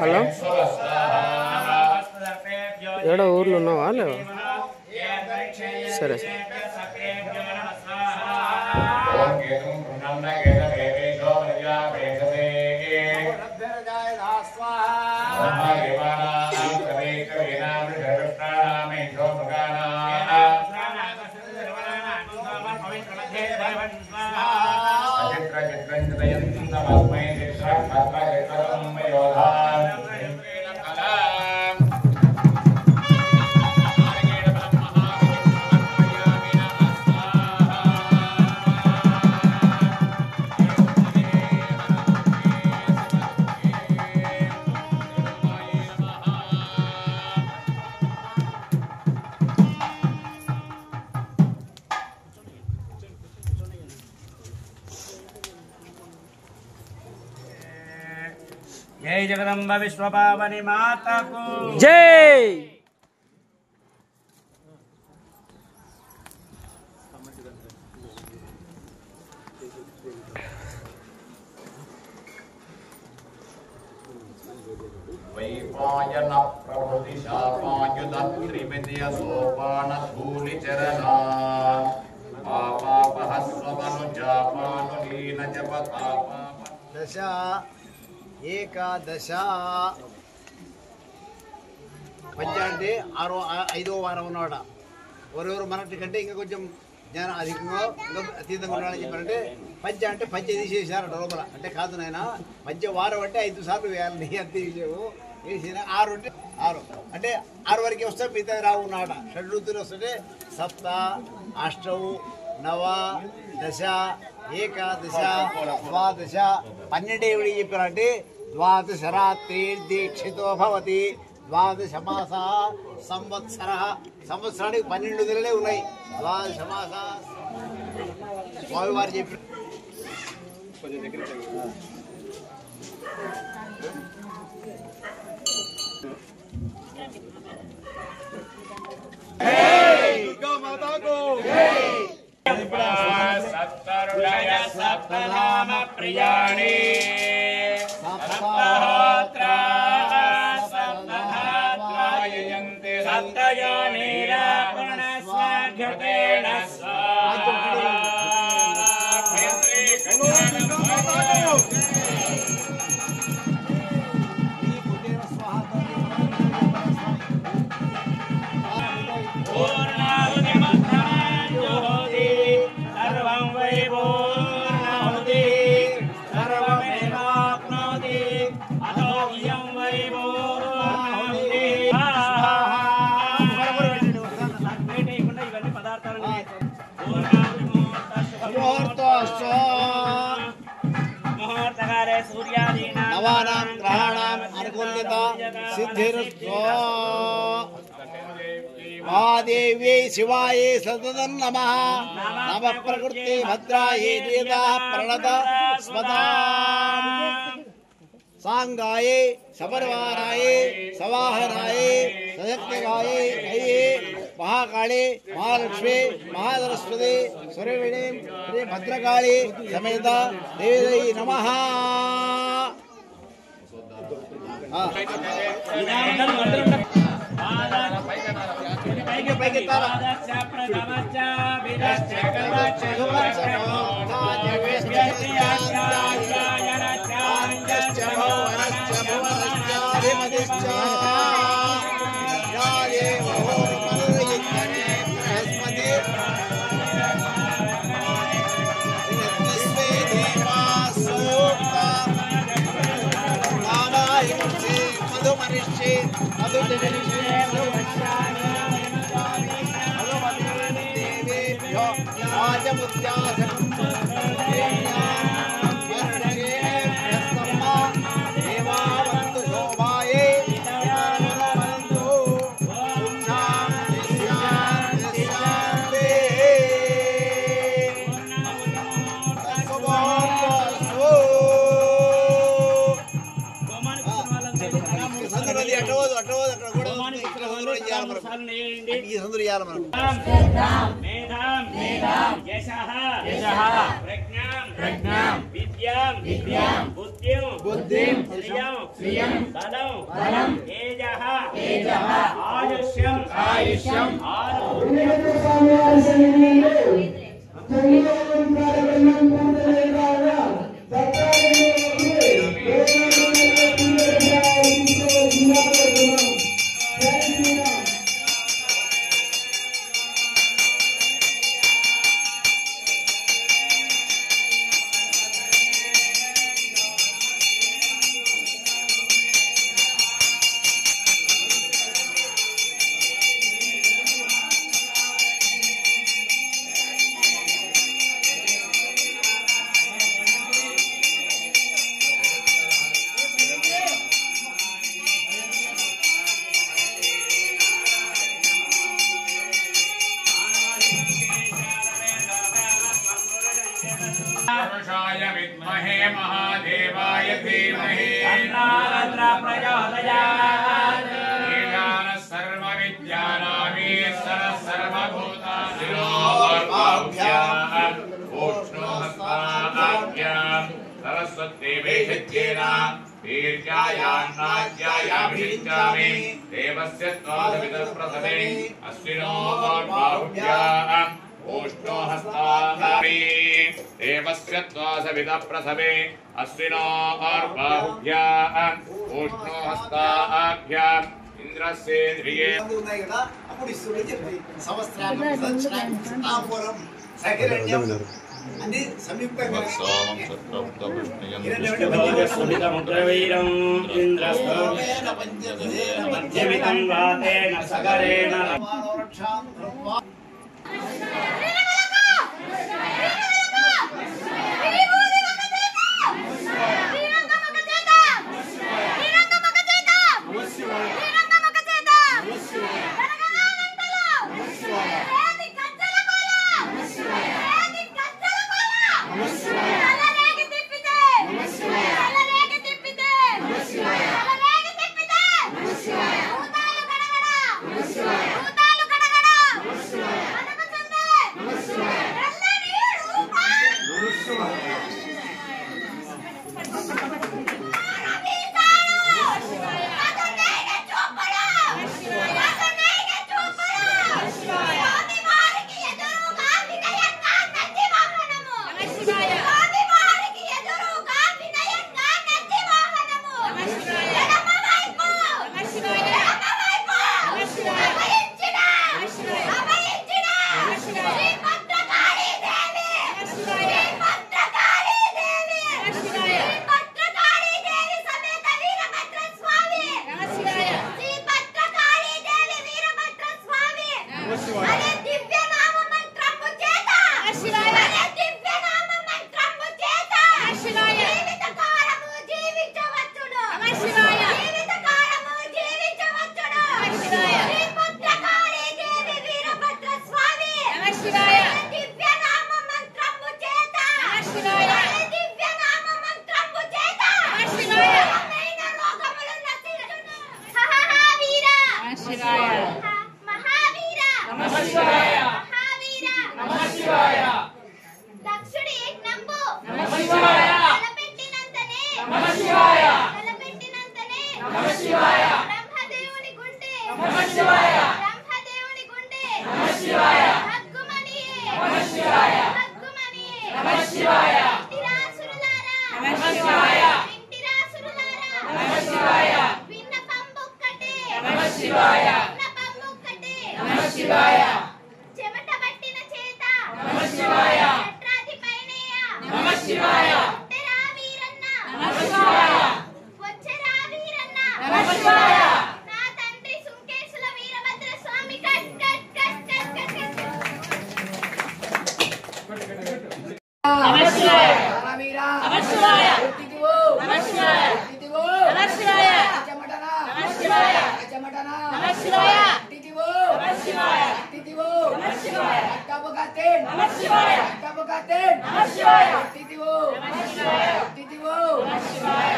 Hello ఏడో ఊర్లో ఉన్నావా లేవా? సరే సరే. जय जगदम्बा विश्वपावनी माता को जय। वैपायन प्रभृति शापायुध त्रिमितिय सोपान धूलि चरणा पापापहस्वमनुजापानुलीन जपतापा दश ఏకాదశ పంచ అంటే ఐదో వారం ఉన్నవాడ ఎవరెవరు మనటి కంటే ఇంకా కొంచెం జ్ఞానం అధికంగా అతీతంగా ఉన్నాడని చెప్పారంటే పంచ అంటే పంచ తీసేసారు లోపల అంటే కాదు నాయన పంచ వారం అంటే 5 సార్లు వేయాలని అంత విషయము వేసిన 6 అంటే 6 అంటే 6 వరకే వస్తే మిగతా రావు ఉన్నాడ షడ్రుతులు వస్తుంటే సప్త అష్టౌ నవ దశ ఏకాదశ ద్వాదశ 12 ఎవడి చెప్పారంటే ద్వాదశ రాత్రి దీక్షితో భవతి ద్వాదశ మాస సంవత్సర సంవత్సరానికి 12 నెలలే ఉన్నాయి ద్వాదశ మాస స్వామివారు చెప్పి दुर्गा माता को सत्तरुणय सप्तधाम प्रियाणि सप्तहोत्रा सप्तधात्वायन्ते सप्तयोनिर प्रणस्वाघ्यतेन नवानां ग्रहाणाम् अनुकूल्यता सिद्धिरस्तु महादेव्यै शिवायै सततं नमः नमः प्रकृते भद्रायै वेदाः प्रणत स्मताम् सांगायै सपर्वारायै सवाहनायै सशक्तिगायै अये महाकाले महालक्ष्मी महासरस्वती सुरविणी श्री भद्रकाली समेत देवी नमः పోదు అట్లా పోదు అక్కడ కూడా ఇక్కడ సందులో చేయాలి మనం ఈ సందులో చేయాలి మనం మేధాం మేధాం యశః యశః ప్రజ్ఞాం ప్రజ్ఞాం విద్యాం విద్యాం బుద్ధిం బుద్ధిం శ్రియం శ్రియం బలం బలం తేజః తేజః ఆయుష్యం ఆయుష్యం ఆరోగ్యం पुरुषाय विद्महे महादेवाय धीमहि तन्नो प्रचोदयात् ईशानः सर्वविद्यानामीश्वरः सर्वभूतानां ऊष्णोहस्ताभ्यां सरस्वती वैशिष्ट्येन दीर्घायान्नाद्यायाभिषिञ्चामि देवस्य त्वादविदप्रथमे अश्विनो बाहुभ्याम् ऊष्णो हस्तामि देवस्य त्वासविदप्रथमे अश्विनो बाहुभ्याम् ऊष्णो हस्ताभ्याम् इंद्रस्येन्द्रिये ఉన్నాయి కదా అప్పుడు ఇస్తుంది చెప్పి సంవత్సరాలు సంవత్సరాలు సకిరణ్యం అన్ని సంయుక్తంగా సుమితముద్రవీరం ఇంద్రస్తోమేన పంచమితం వాతేన సగరేణ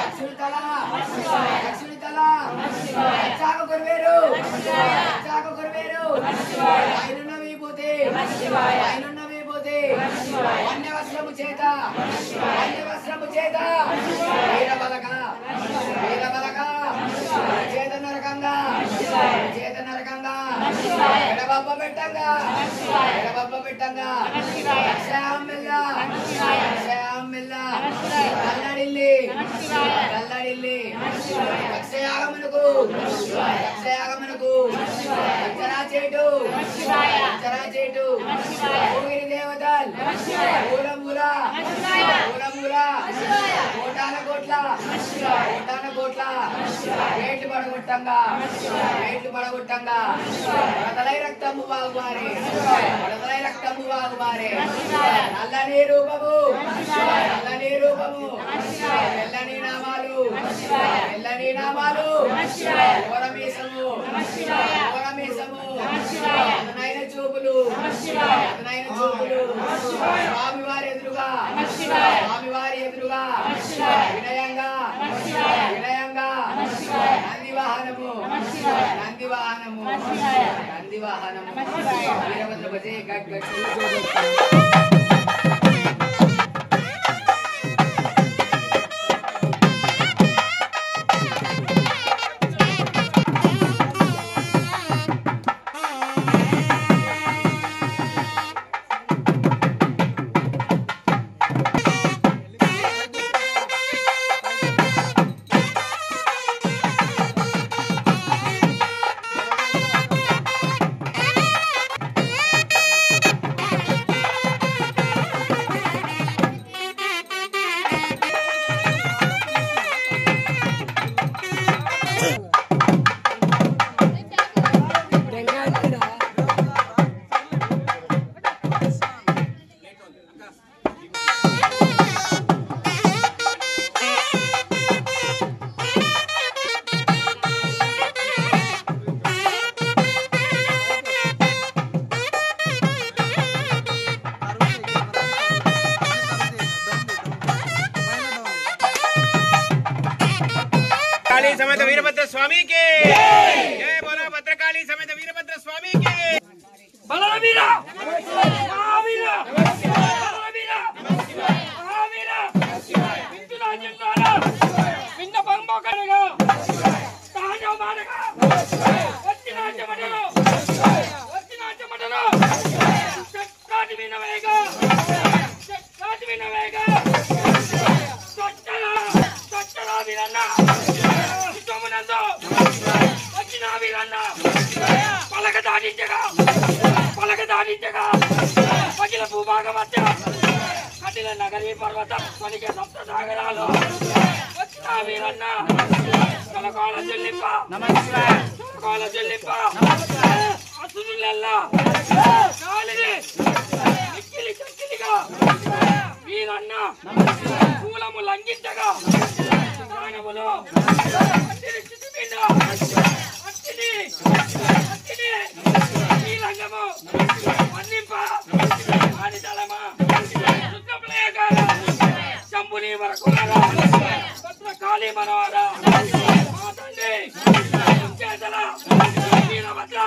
Sultana మంగళ చాక గురువేరు చాక గురువేరు ఆయనున్న విభూతి ఆయనున్న విభూతి అన్య వస్త్రము చేత వీరబలక చేత నరకంగా ఎడబబ్బ పెట్టంగా కల్లడిల్లి రక్షయాగమునకు చేటు ఊగిరి దేవతల్ మూల కోటాన కోట్ల వేట్లు పడగొట్టంగా వడదలై రక్తము బాగుమారే నల్లని రూపము తెల్లని నామాలు ఓరమీసము అతనైన చూపులు స్వామివారి ఎదురుగా వినయంగా నందివాహనము వీరభద్ర భజే గట్ समेत वीरभद्र स्वामी के जय बोलो भद्रकाली समेत वीरभद्र स्वामी के बलवीरा महावीरा बलवीरा महावीरा विंदुला जंगाला विंद पंबो करेगा ताजो मारेगा वच्चिना चमटलो काट भी नवेगा चला वीरन्ना పలకదానించగా పగిల భూభాగ మధ్య కఠిన నగరీ పర్వత పలికే సప్త సాగరాలు వచ్చిన వీరన్న కలకాల చెల్లింప అసురులల్లా కాలిని నిక్కిలి కక్కిలిగా వీరన్న మూలము లంఘించగా ప్రాణములో శంభుని వరకు కాళీ మనవాడ మా తండ్రి చేతల వీరభద్ర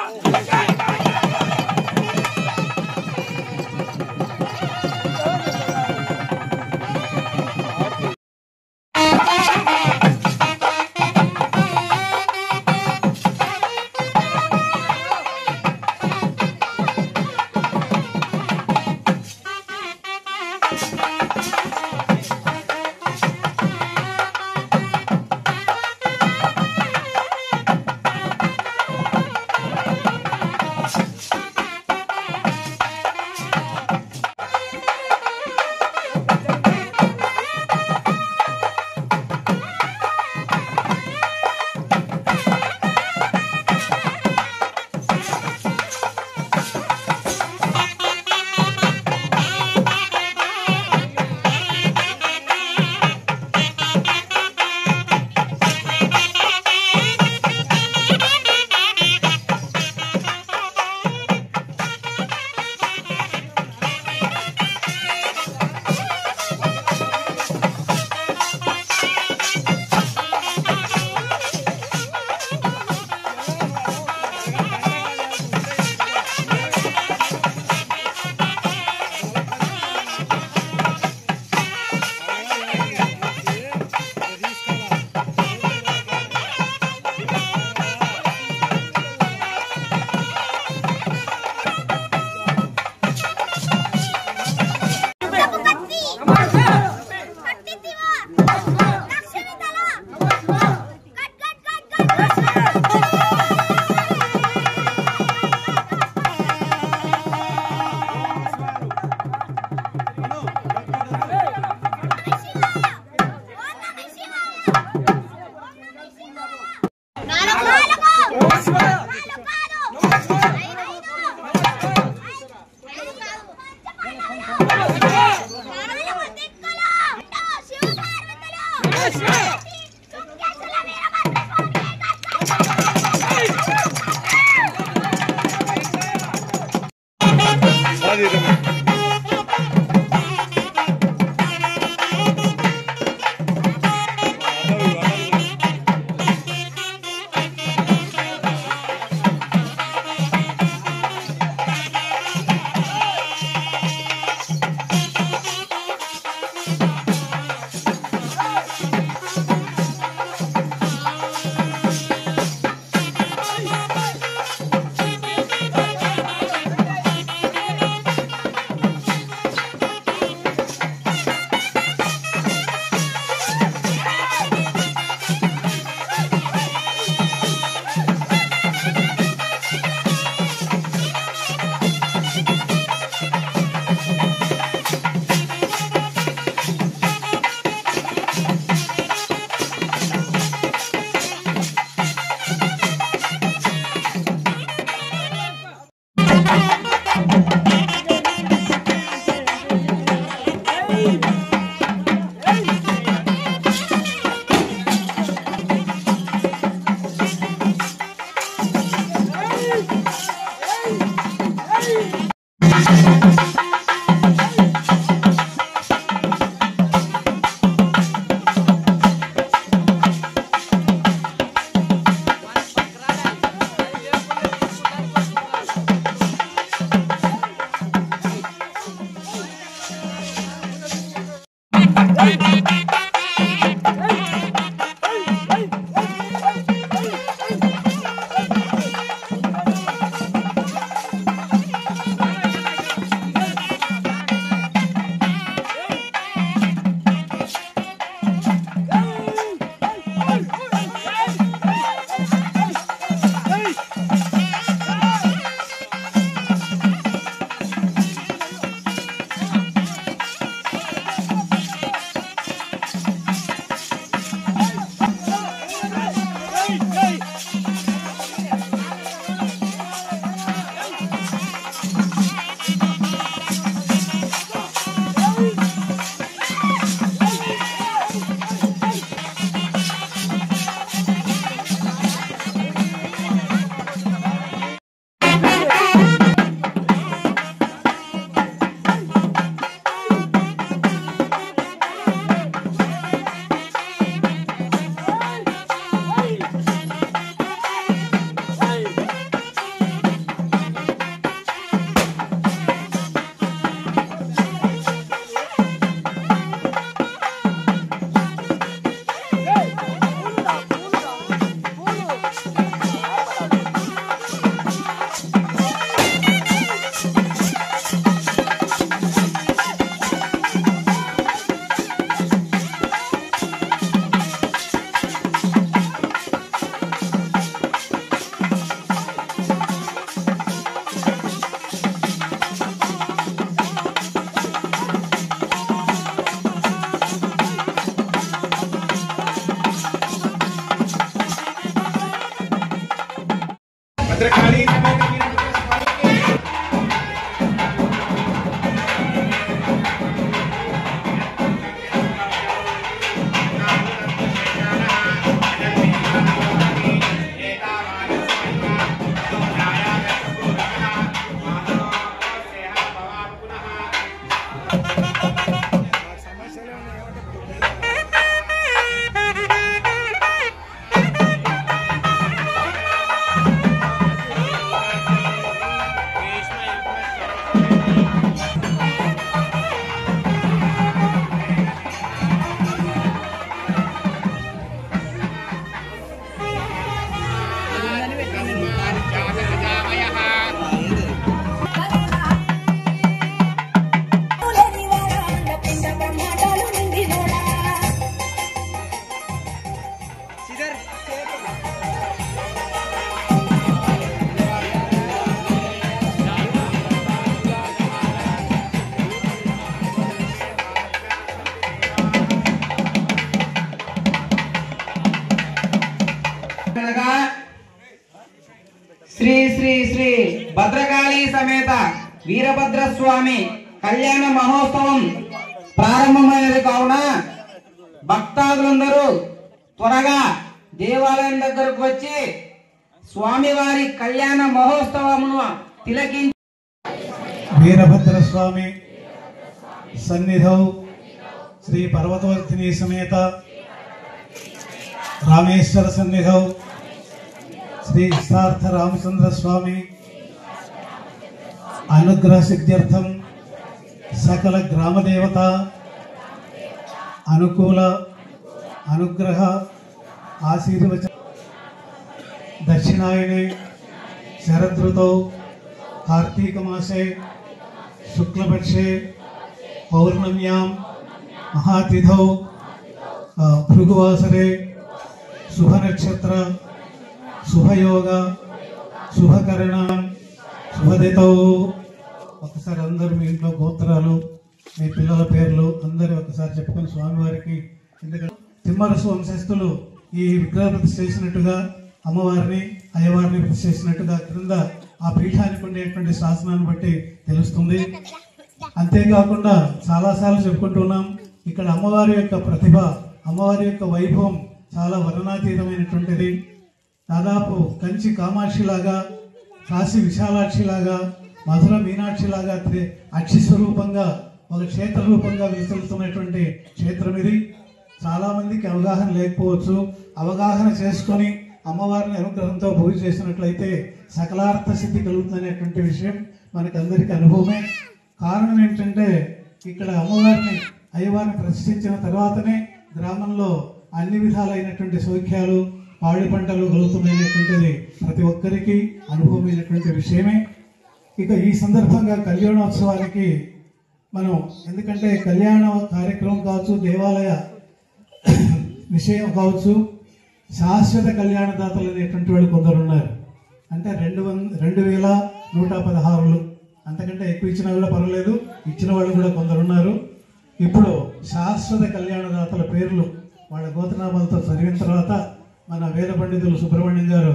భద్రకాళీ శ్రీ శ్రీ శ్రీ భద్రకాళీ సమేత వీరభద్ర స్వామి కళ్యాణ మహోత్సవం ప్రారంభమైనది కావున భక్తాదులందరూ త్వరగా దేవాలయం దగ్గరకు వచ్చి స్వామివారి కళ్యాణ మహోత్సవమును తిలకించి వీరభద్ర స్వామి సన్నిధౌ శ్రీ పర్వతవర్ధిని సమేత రామేశ్వర సన్నిధౌ శ్రీ ఇష్టార్థ రామచంద్ర స్వామి అనుగ్రహ సిద్ధ్యర్థం సకల గ్రామదేవత అనుకూల అనుగ్రహ ఆశీర్వచ దక్షిణాయనే శరదృతౌ కార్తీక మాసే శుక్లపక్షే పౌర్ణమ్యాం మహాతిథౌ భృగువాసరే శుభనక్షత్ర శుభయోగ శుభకరణ శుభదితౌ. ఒకసారి అందరూ మీ ఇంట్లో గోత్రాలు మీ పిల్లల పేర్లు అందరూ ఒకసారి చెప్పుకొని స్వామివారికి, ఎందుకంటే తిమ్మరసు వంశస్థులు ఈ విగ్రహ ప్రతిష్ఠ చేసినట్టుగా అమ్మవారిని అయ్యవారిని ప్రతిష్ఠ చేసినట్టుగా క్రింద ఆ పీఠానికి ఉండేటువంటి శాసనాన్ని బట్టి తెలుస్తుంది. అంతేకాకుండా చాలాసార్లు చెప్పుకుంటున్నాం, ఇక్కడ అమ్మవారి యొక్క ప్రతిభ, అమ్మవారి యొక్క వైభవం చాలా వర్ణనాతీతమైనటువంటిది. దాదాపు కంచి కామాక్షిలాగా, కాశీ విశాలాక్షిలాగా, మధుర మీనాక్షిలాగా అక్షి స్వరూపంగా ఒక క్షేత్ర రూపంగా విస్తరిస్తున్నటువంటి క్షేత్రం ఇది. చాలామందికి అవగాహన లేకపోవచ్చు. అవగాహన చేసుకొని అమ్మవారిని అనుగ్రహంతో పూజ చేసినట్లయితే సకలార్థ సిద్ధి కలుగుతుందనేటువంటి విషయం మనకందరికీ అనుభవమే. కారణం ఏంటంటే ఇక్కడ అమ్మవారిని అయ్యవారిని ప్రతిష్ఠించిన తర్వాతనే గ్రామంలో అన్ని విధాలైనటువంటి సౌఖ్యాలు పాడి పంటలు కలుగుతున్నాయనేటువంటిది ప్రతి ఒక్కరికి అనుభవమైనటువంటి విషయమే. ఇక ఈ సందర్భంగా కళ్యాణోత్సవానికి మనం, ఎందుకంటే కళ్యాణ కార్యక్రమం కావచ్చు, దేవాలయ విషయం కావచ్చు, శాశ్వత కళ్యాణదాతలు అనేటువంటి వాళ్ళు కొందరు ఉన్నారు. అంటే 2,116 అంతకంటే ఎక్కువ ఇచ్చినా కూడా పర్వాలేదు, ఇచ్చిన వాళ్ళు కూడా కొందరు ఉన్నారు. ఇప్పుడు శాశ్వత కళ్యాణదాతల పేర్లు వాళ్ళ గోత్రనామాలతో చదివిన తర్వాత మన వేద పండితులు సుబ్రహ్మణ్యం గారు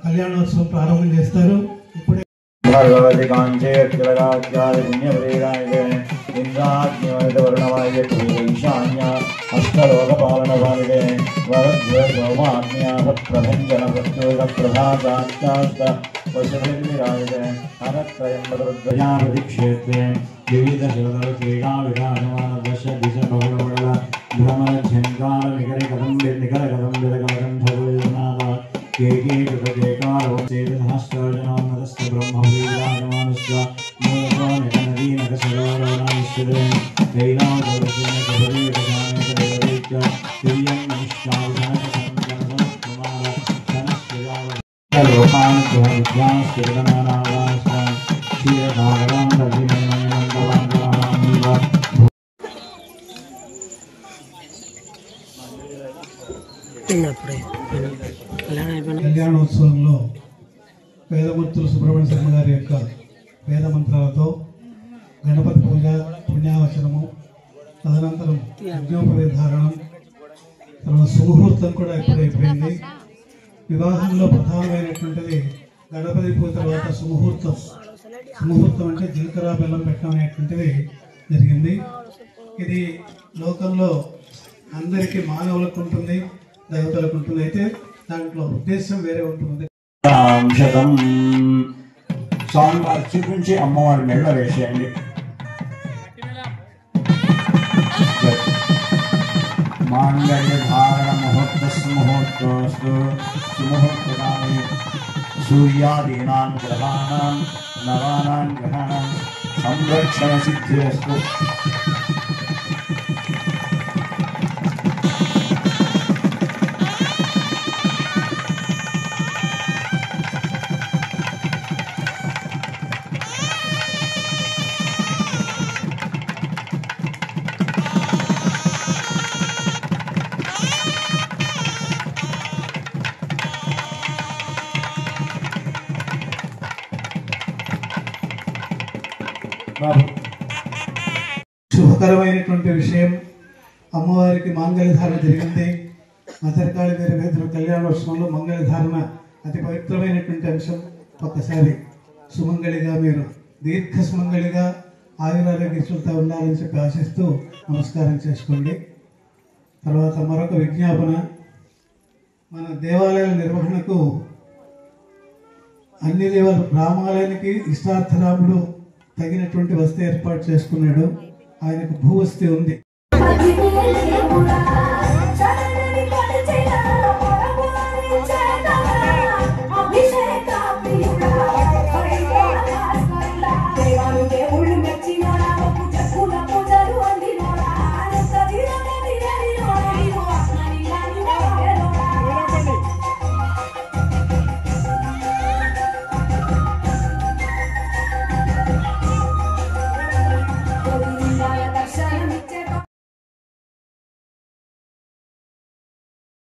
కళ్యాణోత్సవం ప్రారంభం చేస్తారు. ఇప్పుడే భగవతి కాంచే అక్షరరాజ్యాయ పుణ్యప్రేరాయ ఇంద్రాజ్ఞవర్ణవాయ ఈశాన్య అష్టలోకపాలనవాలిదే వరద్వైభౌమాజ్ఞ సత్ప్రభంజన ప్రత్యోగ ప్రధాచాశ్చాస్త వశభిర్విరాజితే హరత్రయంబద్రయావతి క్షేత్రే వివిధ శివదల క్రీడా విరాజమాన దశ దిశ బహుళ భ్రమణ ఝంకార నికర కథం నికర కథం భగవద్నాథ కేకే కృతకేకారో చేతసహస్రాజనామనస్య బ్రహ్మవీరాజమానస్య మూలనదీనక సరోవరానిశ్చరే కైలాసవశేన కబరీకజానికదేవైత్య దివ్యం నిష్ఠావిధానక సంకల్పకుమార ధనశ్రీయావ లోకానుగ్రహవిద్యాశ్రీగణనారాయణ క్షీరనాగరాం రవిమయమంగళాంగళాంగళ కళ్యాణోత్సవంలో వేదమూర్తులు సుబ్రహ్మణ్య శర్మ గారి యొక్క వేద మంత్రాలతో గణపతి పూజ, పుణ్యావచనము, తదనంతరం యజ్ఞోపవేధారణం, తర్వాత సుముహూర్తం కూడా ఇప్పుడైపోయింది. వివాహంలో ప్రధానమైనటువంటిది గణపతి పూజ తర్వాత సుముహూర్తం. సుముహూర్తం అంటే జీలకర్ర బెల్లం పెట్టడం అనేటువంటిది జరిగింది. ఇది లోకంలో అందరికీ మానవులకు ఉంటుంది, దేవతలకు ఉంటుంది. అయితే దాంట్లో ఉద్దేశం వేరే ఉంటుంది. స్వామివారి చూపించి అమ్మవారి మెళ్ళ వేసేయండి. మాంగళ్యధారణ ముహూర్తస్ముహూర్తోస్తు సుముహూర్తకాలే సూర్యాదీనాం గ్రహాణాం నవానాం గ్రహాణాం సంరక్షణ సిద్ధిరస్తు. శుభకరమైనటువంటి విషయం, అమ్మవారికి మాంగళ్యధారణ జరిగింది. మదర్కాళి గారి వేద కళ్యాణోత్సవంలో మంగళధారణ అతి పవిత్రమైనటువంటి అంశం. ఒక్కసారి సుమంగళిగా మీరు దీర్ఘ సుమంగళిగా ఆయురారోగ్యశులతో ఉండాలని చెప్పి ఆశిస్తూ నమస్కారం చేసుకోండి. తర్వాత మరొక విజ్ఞాపన, మన దేవాలయాల నిర్వహణకు అన్ని రామాలయానికి ఇష్టార్థరాముడు తగినటువంటి వసతి ఏర్పాటు చేసుకున్నాడు. ఆయనకు భూవసతి ఉంది.